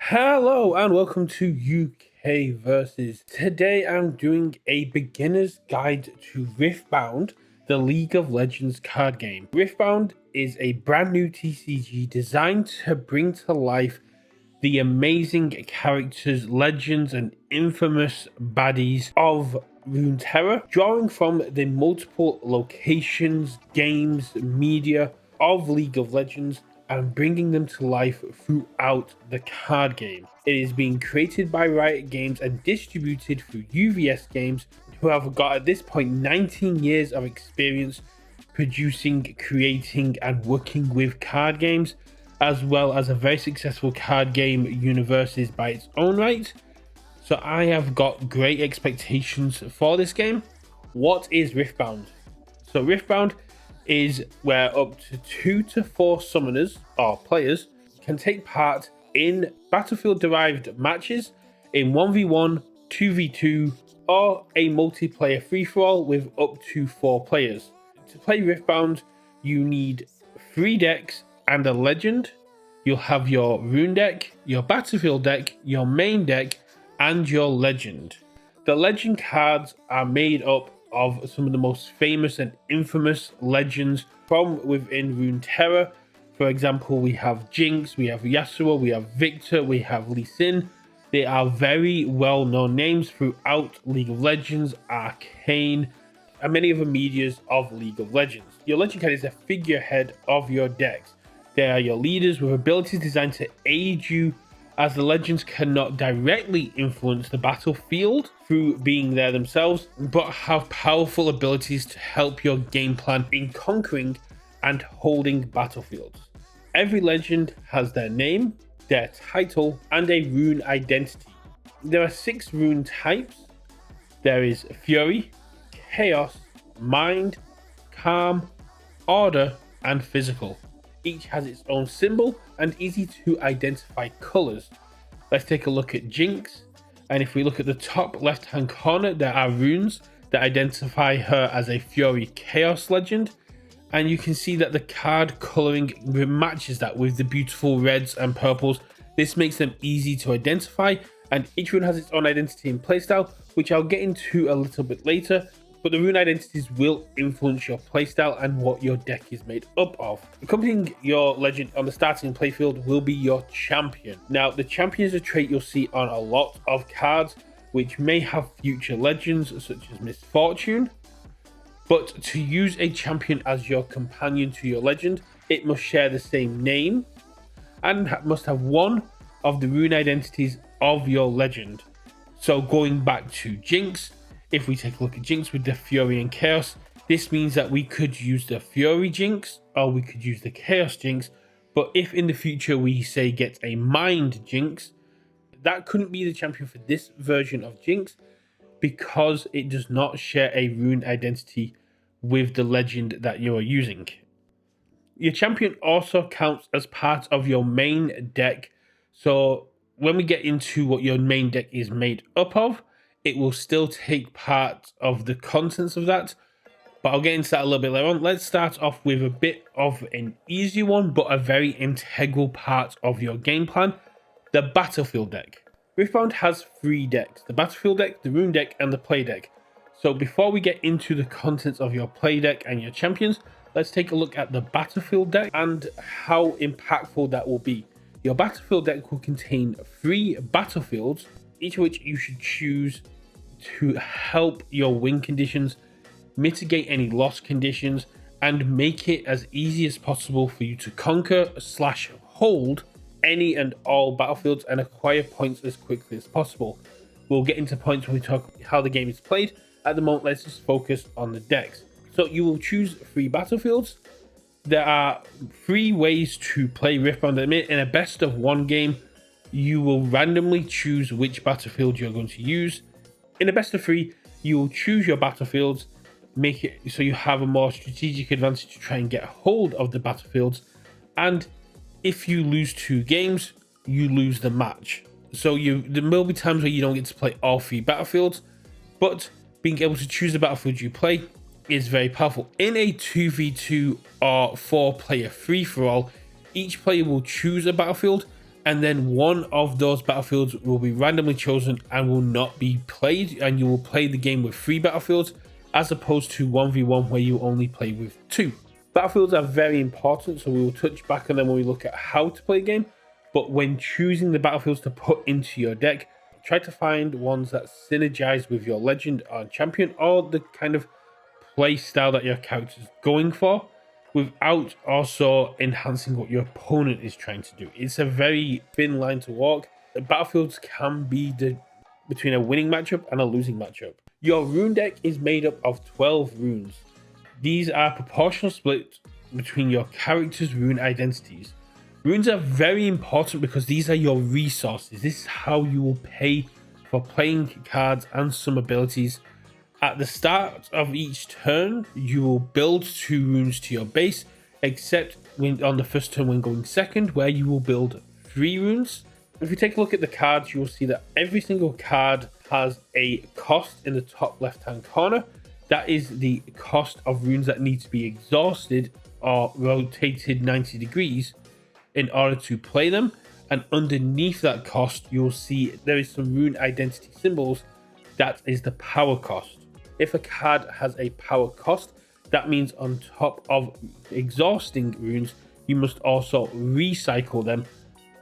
Hello and welcome to UK Versus. Today I'm doing a beginner's guide to Riftbound, the League of Legends card game. Riftbound is a brand new TCG designed to bring to life the amazing characters, legends, and infamous baddies of Runeterra, drawing from the multiple locations, games, media of League of Legends and bringing them to life throughout the card game. It is being created by Riot Games and distributed through UVS Games, who have got at this point 19 years of experience producing, creating, and working with card games, as well as a very successful card game universes by its own right. So I have got great expectations for this game. What is Riftbound? So Riftbound is where up to 2 to 4 summoners or players can take part in battlefield derived matches in 1v1, 2v2, or a multiplayer free-for-all with up to 4 players. To play Riftbound, you need 3 decks and a legend. You'll have your rune deck, your battlefield deck, your main deck, and your legend. The legend cards are made up of some of the most famous and infamous legends from within Runeterra. For example, we have Jinx, we have Yasuo, we have Victor, we have Lee Sin. They are very well-known names throughout League of Legends, Arcane, and many other medias of League of Legends. Your legend card is a figurehead of your decks. They are your leaders with abilities designed to aid you, as the legends cannot directly influence the battlefield through being there themselves, but have powerful abilities to help your game plan in conquering and holding battlefields. Every legend has their name, their title, and a rune identity. There are 6 rune types. There is Fury, Chaos, Mind, Calm, Order, and Physical. Each has its own symbol and easy to identify colors. Let's take a look at Jinx, and if we look at the top left hand corner, there are runes that identify her as a Fury Chaos legend, and you can see that the card coloring matches that with the beautiful reds and purples. This makes them easy to identify, and each rune has its own identity and playstyle, which I'll get into a little bit later. But the rune identities will influence your playstyle and what your deck is made up of. Accompanying your legend on the starting playfield will be your champion. Now, the champion is a trait you'll see on a lot of cards, which may have future legends such as Misfortune. But to use a champion as your companion to your legend, it must share the same name and must have one of the rune identities of your legend. So going back to Jinx, if we take a look at Jinx with the Fury and Chaos, this means that we could use the Fury Jinx or we could use the Chaos Jinx. But if in the future we say get a Mind Jinx, that couldn't be the champion for this version of Jinx because it does not share a rune identity with the legend that you are using. Your champion also counts as part of your main deck. So when we get into what your main deck is made up of, it will still take part of the contents of that, but I'll get into that a little bit later on. Let's start off with a bit of an easy one, but a very integral part of your game plan, the battlefield deck. Riftbound has 3 decks, the battlefield deck, the rune deck, and the play deck. So before we get into the contents of your play deck and your champions, let's take a look at the battlefield deck and how impactful that will be. Your battlefield deck will contain 3 battlefields, each of which you should choose to help your win conditions, mitigate any loss conditions, and make it as easy as possible for you to conquer / hold any and all battlefields and acquire points as quickly as possible. We'll get into points when we talk how the game is played. At the moment, let's just focus on the decks. So you will choose 3 battlefields. There are 3 ways to play Riftbound. In a best of 1 game, you will randomly choose which battlefield you're going to use. In a best of 3, you will choose your battlefields, make it so you have a more strategic advantage to try and get hold of the battlefields. And if you lose 2 games, you lose the match. So there will be times where you don't get to play all 3 battlefields, but being able to choose the battlefield you play is very powerful. In a 2v2 or 4-player free-for-all, each player will choose a battlefield and then one of those battlefields will be randomly chosen and will not be played, and you will play the game with 3 battlefields as opposed to 1v1 where you only play with 2. Battlefields are very important, so we will touch back on them when we look at how to play a game, but when choosing the battlefields to put into your deck, try to find ones that synergize with your legend or champion, or the kind of play style that your character is going for, without also enhancing what your opponent is trying to do. It's a very thin line to walk. The battlefields can be between a winning matchup and a losing matchup. Your rune deck is made up of 12 runes. These are proportional split between your character's rune identities. Runes are very important because these are your resources. This is how you will pay for playing cards and some abilities. At the start of each turn, you will build 2 runes to your base, except when on the first turn when going second, where you will build 3 runes. If you take a look at the cards, you will see that every single card has a cost in the top left-hand corner. That is the cost of runes that need to be exhausted or rotated 90 degrees in order to play them. And underneath that cost, you'll see there is some rune identity symbols. That is the power cost. If a card has a power cost, that means on top of exhausting runes, you must also recycle them,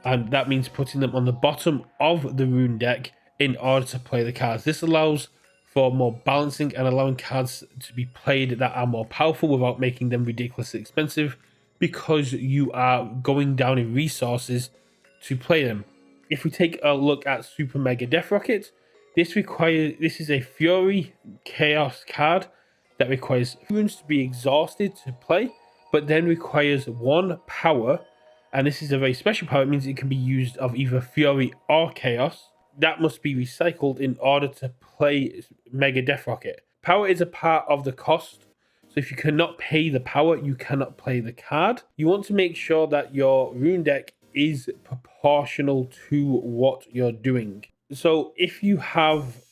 and that means putting them on the bottom of the rune deck in order to play the cards. This allows for more balancing and allowing cards to be played that are more powerful without making them ridiculously expensive, because you are going down in resources to play them. If we take a look at Super Mega Death Rocket, this is a Fury Chaos card that requires runes to be exhausted to play, but then requires 1 power, and this is a very special power. It means it can be used of either Fury or Chaos. That must be recycled in order to play Mega Death Rocket. Power is a part of the cost, so if you cannot pay the power, you cannot play the card. You want to make sure that your rune deck is proportional to what you're doing. So if you have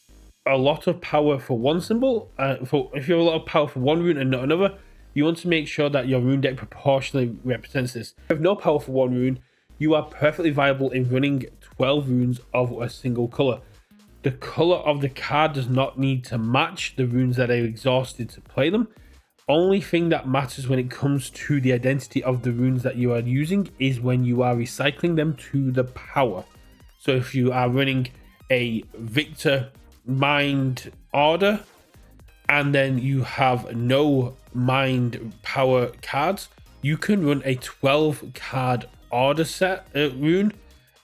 a lot of power for one symbol, if you have a lot of power for one rune and not another, you want to make sure that your rune deck proportionally represents this. If you have no power for one rune, you are perfectly viable in running 12 runes of a single color. The color of the card does not need to match the runes that are exhausted to play them. Only thing that matters when it comes to the identity of the runes that you are using is when you are recycling them to the power. So if you are running a Victor Mind Order and then you have no Mind Power cards, you can run a 12 card order set rune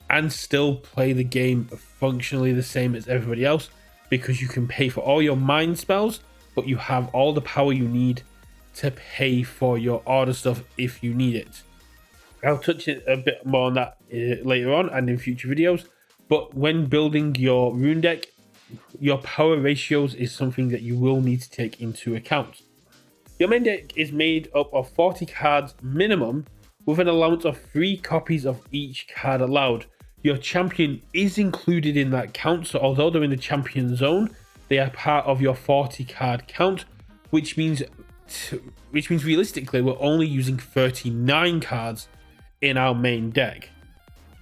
and still play the game functionally the same as everybody else, because you can pay for all your mind spells, but you have all the power you need to pay for your order stuff if you need it. I'll touch it a bit more on that later on and in future videos, but when building your rune deck, your power ratios is something that you will need to take into account. Your main deck is made up of 40 cards minimum, with an allowance of 3 copies of each card allowed. Your champion is included in that count, so although they're in the champion zone, they are part of your 40 card count, which means realistically we're only using 39 cards in our main deck.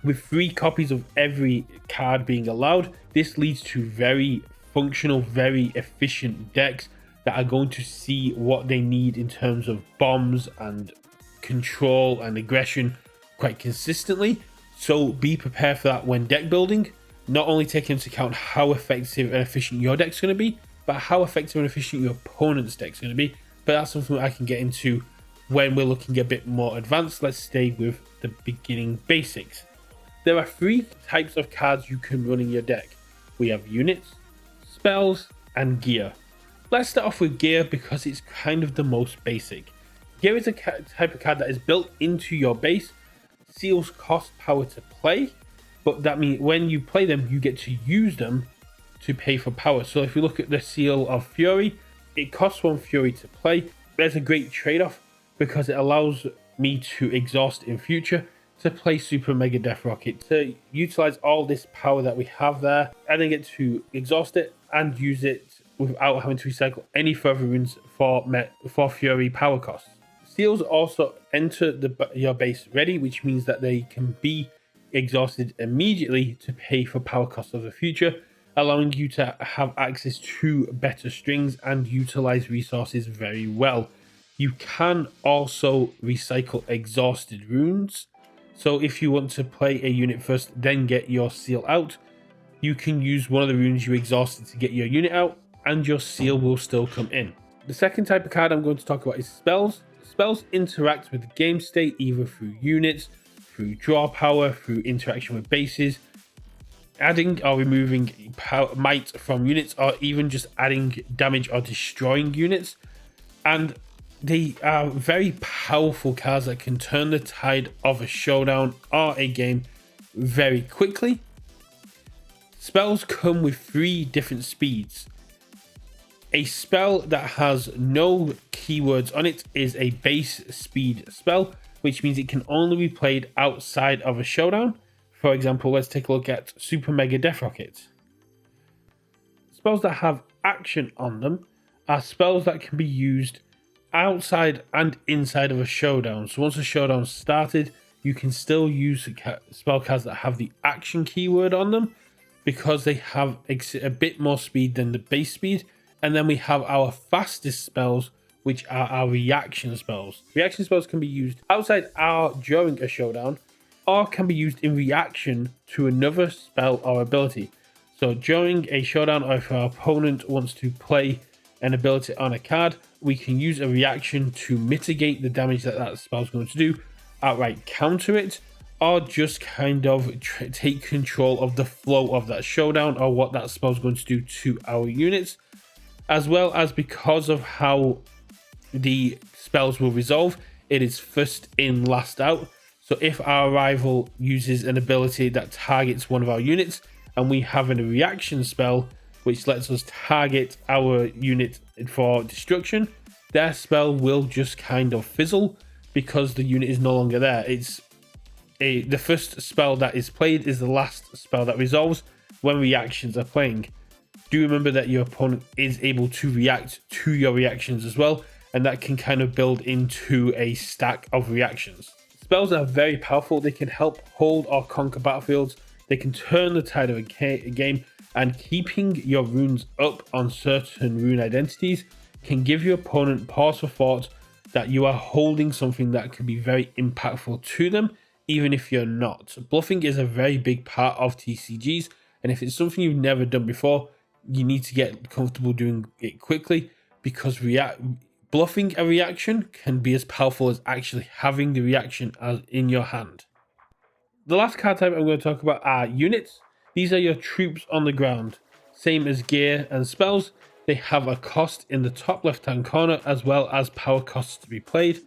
With 3 copies of every card being allowed, this leads to very functional, very efficient decks that are going to see what they need in terms of bombs and control and aggression quite consistently. So be prepared for that when deck building, not only taking into account how effective and efficient your deck's going to be, but how effective and efficient your opponent's deck's going to be. But that's something I can get into when we're looking a bit more advanced. Let's stay with the beginning basics. There are 3 types of cards you can run in your deck. We have units, spells, and gear. Let's start off with gear because it's kind of the most basic. Gear is a type of card that is built into your base. Seals cost power to play, but that means when you play them, you get to use them to pay for power. So if you look at the Seal of Fury, it costs 1 Fury to play. There's a great trade-off because it allows me to exhaust in future to play Super Mega Death Rocket, to utilize all this power that we have there, and then get to exhaust it and use it without having to recycle any further runes for Fury power costs. Seals also enter your base ready, which means that they can be exhausted immediately to pay for power costs of the future, allowing you to have access to better strings and utilize resources very well. You can also recycle exhausted runes. So if you want to play a unit first, then get your seal out, you can use one of the runes you exhausted to get your unit out, and your seal will still come in. The second type of card I'm going to talk about is spells. Spells interact with the game state either through units, through draw power, through interaction with bases, adding or removing might from units, or even just adding damage or destroying units. And they are very powerful cards that can turn the tide of a showdown or a game very quickly. Spells come with 3 different speeds. A spell that has no keywords on it is a base speed spell, which means it can only be played outside of a showdown. For example, let's take a look at Super Mega Death Rocket. Spells that have action on them are spells that can be used outside and inside of a showdown. So once a showdown started, you can still use spell cards that have the action keyword on them, because they have a bit more speed than the base speed. And then we have our fastest spells, which are our reaction spells. Reaction spells can be used outside or during a showdown, or can be used in reaction to another spell or ability. So during a showdown, or if our opponent wants to play an ability on a card, we can use a reaction to mitigate the damage that that spell is going to do, outright counter it, or just kind of take control of the flow of that showdown or what that spell is going to do to our units. As well as, because of how the spells will resolve, it is first in, last out. So if our rival uses an ability that targets one of our units and we have a reaction spell which lets us target our unit for destruction, their spell will just kind of fizzle because the unit is no longer there. The first spell that is played is the last spell that resolves when reactions are playing. Do remember that your opponent is able to react to your reactions as well, and that can kind of build into a stack of reactions. Spells are very powerful. They can help hold or conquer battlefields. They can turn the tide of a game, and keeping your runes up on certain rune identities can give your opponent pause for thought that you are holding something that could be very impactful to them, even if you're not. Bluffing is a very big part of TCGs, and if it's something you've never done before, you need to get comfortable doing it quickly, because bluffing a reaction can be as powerful as actually having the reaction as in your hand. The last card type I'm going to talk about are units. These are your troops on the ground. Same as gear and spells, they have a cost in the top left hand corner as well as power costs to be played.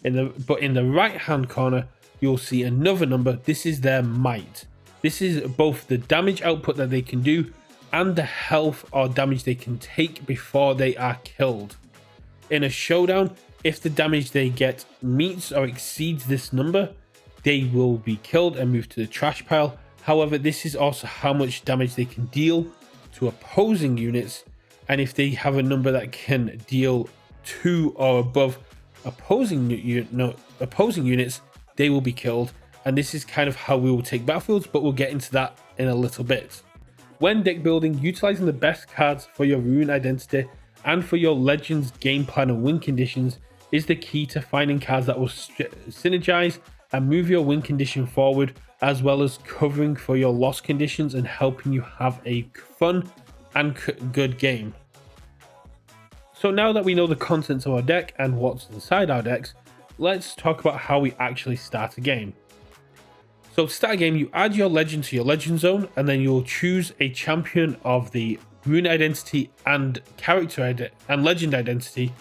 But in the right hand corner, you'll see another number. This is their might. This is both the damage output that they can do and the health or damage they can take before they are killed. In a showdown, if the damage they get meets or exceeds this number, they will be killed and moved to the trash pile. However, this is also how much damage they can deal to opposing units, and if they have a number that can deal 2 or above opposing units, they will be killed. And this is kind of how we will take battlefields, but we'll get into that in a little bit. When deck building, utilizing the best cards for your rune identity and for your legends game plan and win conditions is the key to finding cards that will synergize and move your win condition forward, as well as covering for your loss conditions and helping you have a fun and good game. So now that we know the contents of our deck and what's inside our decks, let's talk about how we actually start a game. So to start a game, you add your legend to your legend zone, and then you'll choose a champion of the rune identity and character and legend identity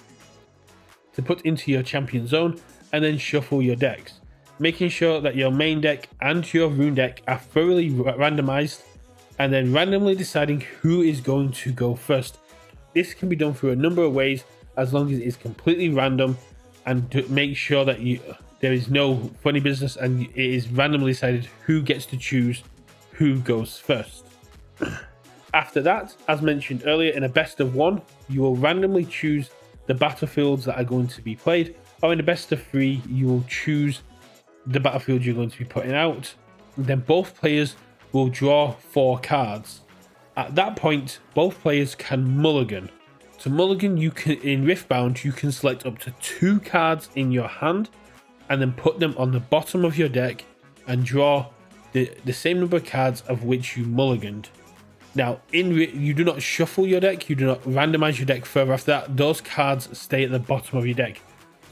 to put into your champion zone, and then shuffle your decks, making sure that your main deck and your rune deck are thoroughly randomized, and then randomly deciding who is going to go first. This can be done through a number of ways, as long as it is completely random, and to make sure that there is no funny business and it is randomly decided who gets to choose who goes first. After that, as mentioned earlier, in a best of 1, you will randomly choose the battlefields that are going to be played, or in a best of 3, you will choose the battlefield you're going to be putting out. then both players will draw 4 cards. At that point, both players can mulligan. To mulligan, you can in Riftbound, you can select up to 2 cards in your hand and then put them on the bottom of your deck and draw the same number of cards of which you mulliganed. Now, you do not shuffle your deck, you do not randomize your deck further after that. Those cards stay at the bottom of your deck.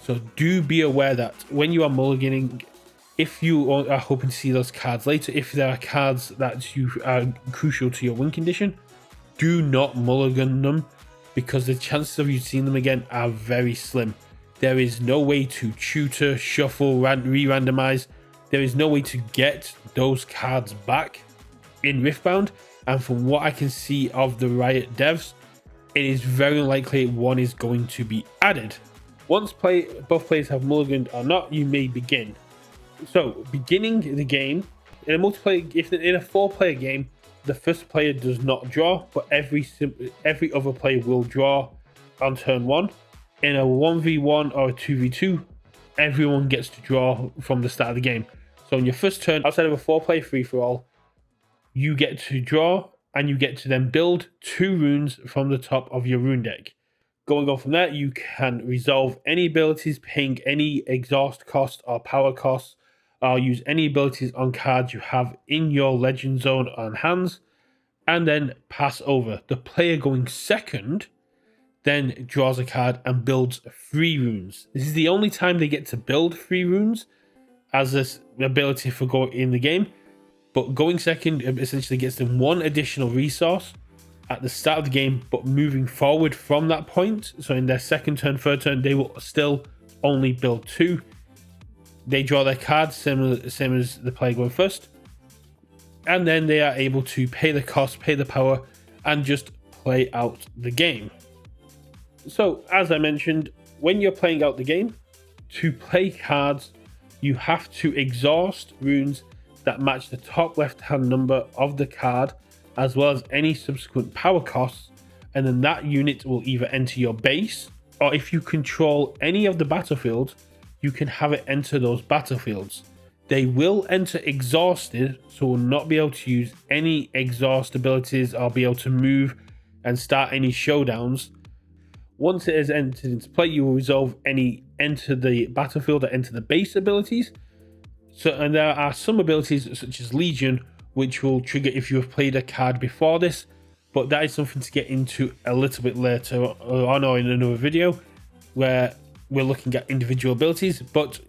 So do be aware that when you are mulliganing, if you are hoping to see those cards later, if there are cards that you are crucial to your win condition, do not mulligan them, because the chances of you seeing them again are very slim. There is no way to tutor, shuffle, re-randomize. There is no way to get those cards back in Riftbound. And from what I can see of the Riot devs, it is very unlikely one is going to be added. Once both players have mulliganed or not, you may begin. So, beginning the game, in a multiplayer, if in a 4-player game, the first player does not draw, but every other player will draw on turn 1. In a 1v1 or a 2v2, everyone gets to draw from the start of the game. So, on your first turn, outside of a 4-player free-for-all, you get to draw, and you get to then build 2 runes from the top of your rune deck. Going on from there, you can resolve any abilities, paying any exhaust cost or power costs, or use any abilities on cards you have in your legend zone on hands, and then pass over. The player going second then draws a card and builds 3 runes. This is the only time they get to build 3 runes as this ability for go in the game. But going second essentially gets them 1 additional resource at the start of the game, but moving forward from that point, so in their second turn, third turn, they will still only build 2. They draw their cards, same as the player going first, and then they are able to pay the cost, pay the power, and just play out the game. So, as I mentioned, when you're playing out the game, to play cards, you have to exhaust runes that match the top left-hand number of the card, as well as any subsequent power costs, and then that unit will either enter your base, or if you control any of the battlefields, you can have it enter those battlefields. They will enter exhausted, so will not be able to use any exhaust abilities or be able to move and start any showdowns. Once it is entered into play, you will resolve any enter the battlefield or enter the base abilities. So, and there are some abilities such as Legion, which will trigger if you have played a card before this, but that is something to get into a little bit later on or in another video, where we're looking at individual abilities. But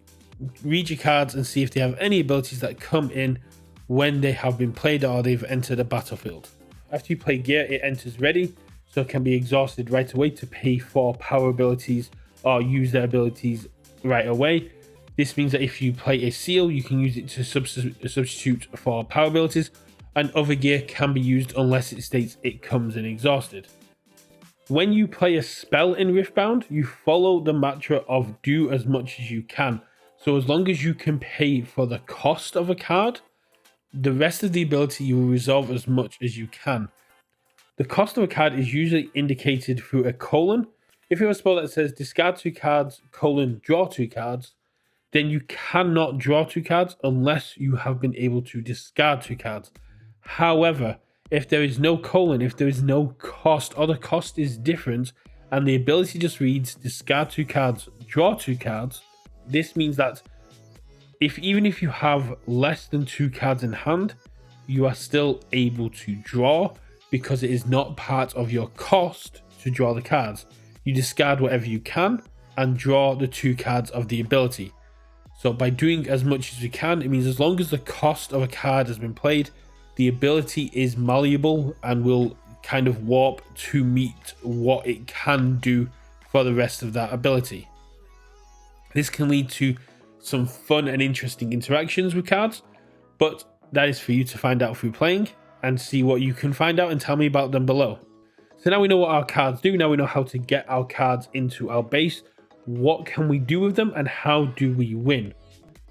read your cards and see if they have any abilities that come in when they have been played or they've entered a battlefield. After you play gear, it enters ready, so it can be exhausted right away to pay for power abilities or use their abilities right away. This means that if you play a seal, you can use it to substitute for power abilities, and other gear can be used unless it states it comes in exhausted. When you play a spell in Riftbound, you follow the mantra of do as much as you can. So as long as you can pay for the cost of a card, the rest of the ability you will resolve as much as you can. The cost of a card is usually indicated through a colon. If you have a spell that says discard 2 cards, colon, draw 2 cards, then you cannot draw 2 cards unless you have been able to discard 2 cards. However, if there is no colon, if there is no cost, or the cost is different, and the ability just reads discard 2 cards, draw 2 cards, this means that even if you have less than 2 cards in hand, you are still able to draw, because it is not part of your cost to draw the cards. You discard whatever you can and draw the 2 cards of the ability. So by doing as much as you can, it means as long as the cost of a card has been played, the ability is malleable and will kind of warp to meet what it can do for the rest of that ability. This can lead to some fun and interesting interactions with cards, but that is for you to find out through playing and see what you can find out and tell me about them below. So now we know what our cards do, now we know how to get our cards into our base. What can we do with them and how do we win?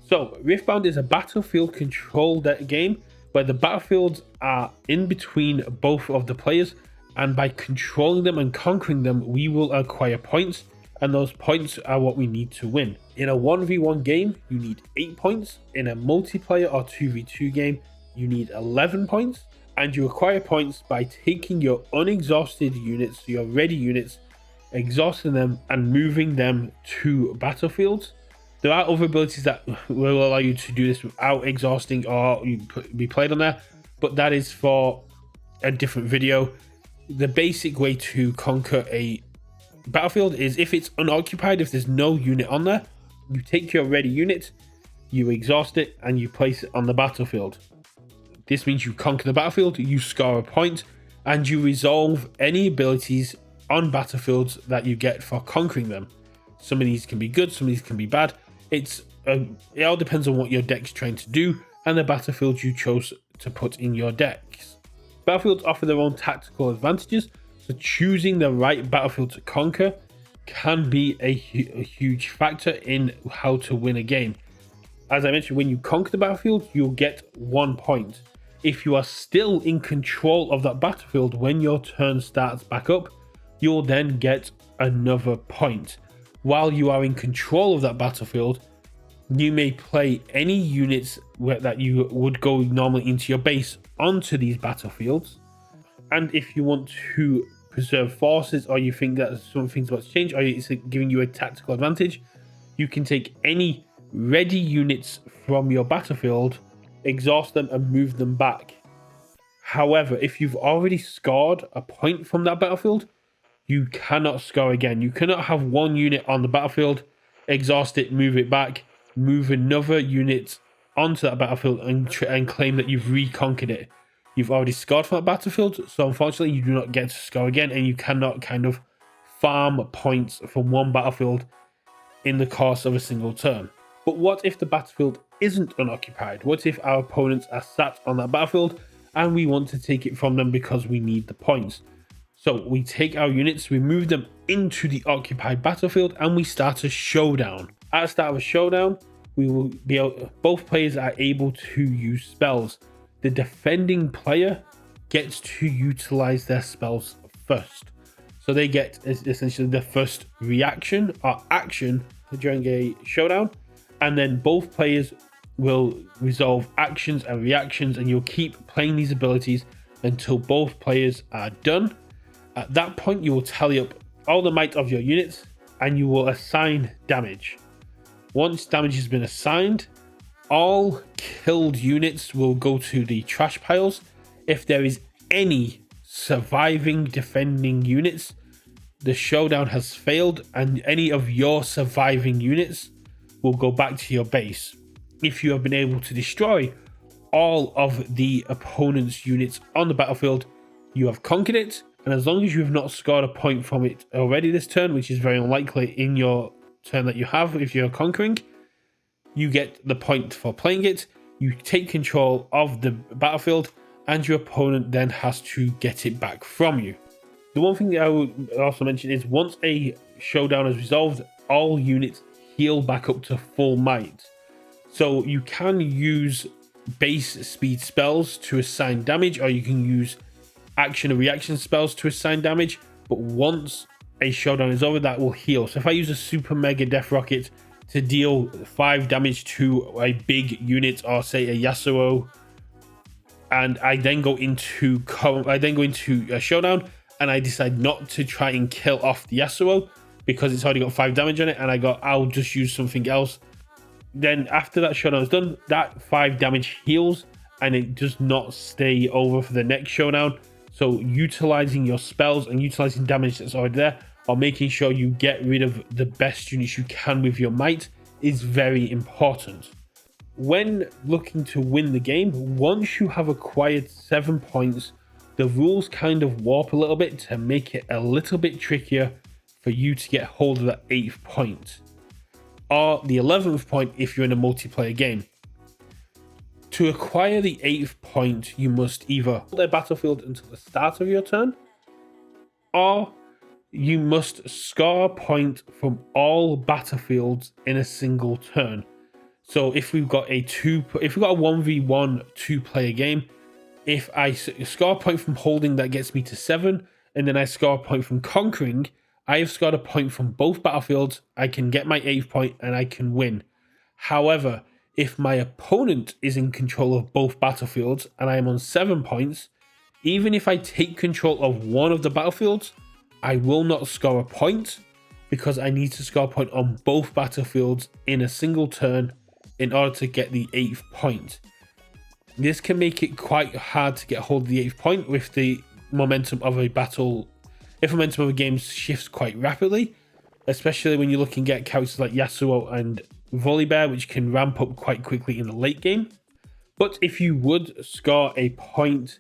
So Riftbound is a battlefield control game where the battlefields are in between both of the players, and by controlling them and conquering them, we will acquire points. and those points are what we need to win. In a 1v1 game, you need 8 points. In a multiplayer or 2v2 game, you need 11 points. And you acquire points by taking your unexhausted units, your ready units, exhausting them and moving them to battlefields. There are other abilities that will allow you to do this without exhausting or be played on there, but that is for a different video. The basic way to conquer a battlefield is if it's unoccupied, if there's no unit on there, you take your ready unit, you exhaust it, and you place it on the battlefield. This means you conquer the battlefield, you score a point, and you resolve any abilities on battlefields that you get for conquering them. Some of these can be good, some of these can be bad. It all depends on what your deck's trying to do and the battlefields you chose to put in your decks. Battlefields offer their own tactical advantages, so choosing the right battlefield to conquer can be a huge factor in how to win a game. As I mentioned, when you conquer the battlefield, you'll get 1 point. If you are still in control of that battlefield when your turn starts back up, you'll then get another point. While you are in control of that battlefield, you may play any units that you would go normally into your base onto these battlefields. And if you want to preserve forces, or you think that something's about to change, or it's giving you a tactical advantage, you can take any ready units from your battlefield, exhaust them, and move them back. However, if you've already scored a point from that battlefield, you cannot score again. You cannot have one unit on the battlefield, exhaust it, move it back, move another unit onto that battlefield and claim that you've reconquered it. You've already scored from that battlefield, so unfortunately you do not get to score again, and you cannot kind of farm points from one battlefield in the course of a single turn. But what if the battlefield isn't unoccupied? What if our opponents are sat on that battlefield and we want to take it from them because we need the points? So we take our units, we move them into the occupied battlefield, and we start a showdown. At the start of a showdown, we will be able, both players are able to use spells. The defending player gets to utilize their spells first. So they get essentially the first reaction or action during a showdown, and then both players will resolve actions and reactions, and you'll keep playing these abilities until both players are done. At that point, you will tally up all the might of your units and you will assign damage. Once damage has been assigned, all killed units will go to the trash piles. If there is any surviving defending units, the showdown has failed and any of your surviving units will go back to your base. If you have been able to destroy all of the opponent's units on the battlefield, you have conquered it. And as long as you have not scored a point from it already this turn, which is very unlikely in your turn that you have if you're conquering, you get the point for playing it. You take control of the battlefield and your opponent then has to get it back from you. The one thing that I would also mention is once a showdown is resolved, all units heal back up to full might. So you can use base speed spells to assign damage, or you can use action and reaction spells to assign damage, but once a showdown is over, that will heal. So if I use a super mega death rocket to deal 5 damage to a big unit, or say a Yasuo, and I then go into a showdown and I decide not to try and kill off the Yasuo because it's already got 5 damage on it, and I'll just use something else, then after that showdown is done, that 5 damage heals and it does not stay over for the next showdown. So utilizing your spells and utilizing damage that's already there, or making sure you get rid of the best units you can with your might, is very important. When looking to win the game, once you have acquired 7 points, the rules kind of warp a little bit to make it a little bit trickier for you to get hold of that 8th point, or the 11th point if you're in a multiplayer game. To acquire the 8th point, you must either hold a battlefield until the start of your turn, or you must score a point from all battlefields in a single turn. So if we've got a 1v1 2-player game, if I score a point from holding, that gets me to 7, and then I score a point from conquering, I have scored a point from both battlefields, I can get my 8th point and I can win. However, if my opponent is in control of both battlefields and I am on 7 points, even if I take control of one of the battlefields, I will not score a point because I need to score a point on both battlefields in a single turn in order to get the 8th point. This can make it quite hard to get hold of the 8th point with the momentum of a battle. If momentum of a game shifts quite rapidly, especially when you're looking at characters like Yasuo and Volibear, which can ramp up quite quickly in the late game. But if you would score a point,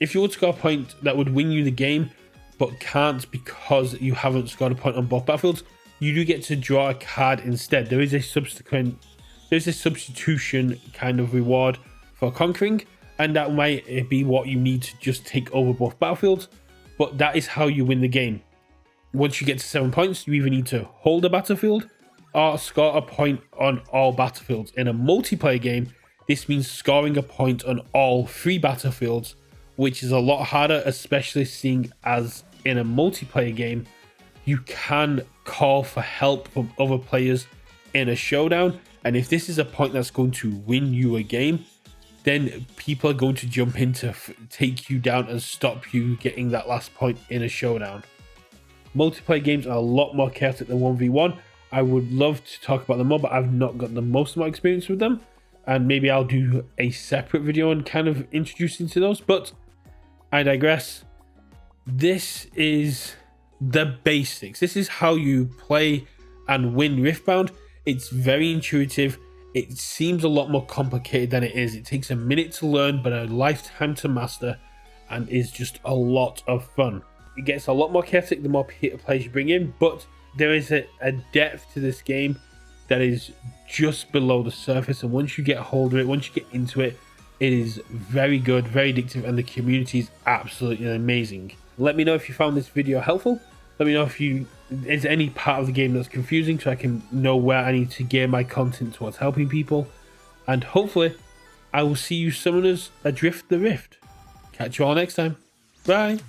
that would win you the game, but can't because you haven't scored a point on both battlefields, you do get to draw a card instead. There's a substitution kind of reward for conquering, and that might be what you need to just take over both battlefields, but that is how you win the game. Once you get to 7 points, you either need to hold a battlefield or score a point on all battlefields. In a multiplayer game, this means scoring a point on all 3 battlefields, which is a lot harder, especially seeing as in a multiplayer game, you can call for help from other players in a showdown. And if this is a point that's going to win you a game, then people are going to jump in to take you down and stop you getting that last point in a showdown. Multiplayer games are a lot more chaotic than 1v1. I would love to talk about them more, but I've not got the most of my experience with them. And maybe I'll do a separate video and kind of introducing to those, but I digress. This is the basics. This is how you play and win Riftbound. It's very intuitive. It seems a lot more complicated than it is. It takes a minute to learn, but a lifetime to master, and is just a lot of fun. It gets a lot more chaotic the more players you bring in, but there is a depth to this game that is just below the surface, and once you get hold of it, once you get into it, it is very good, very addictive, and the community is absolutely amazing. Let me know if you found this video helpful. Let me know if there's any part of the game that's confusing, so I can know where I need to gear my content towards helping people. And hopefully, I will see you summoners adrift the rift. Catch you all next time. Bye.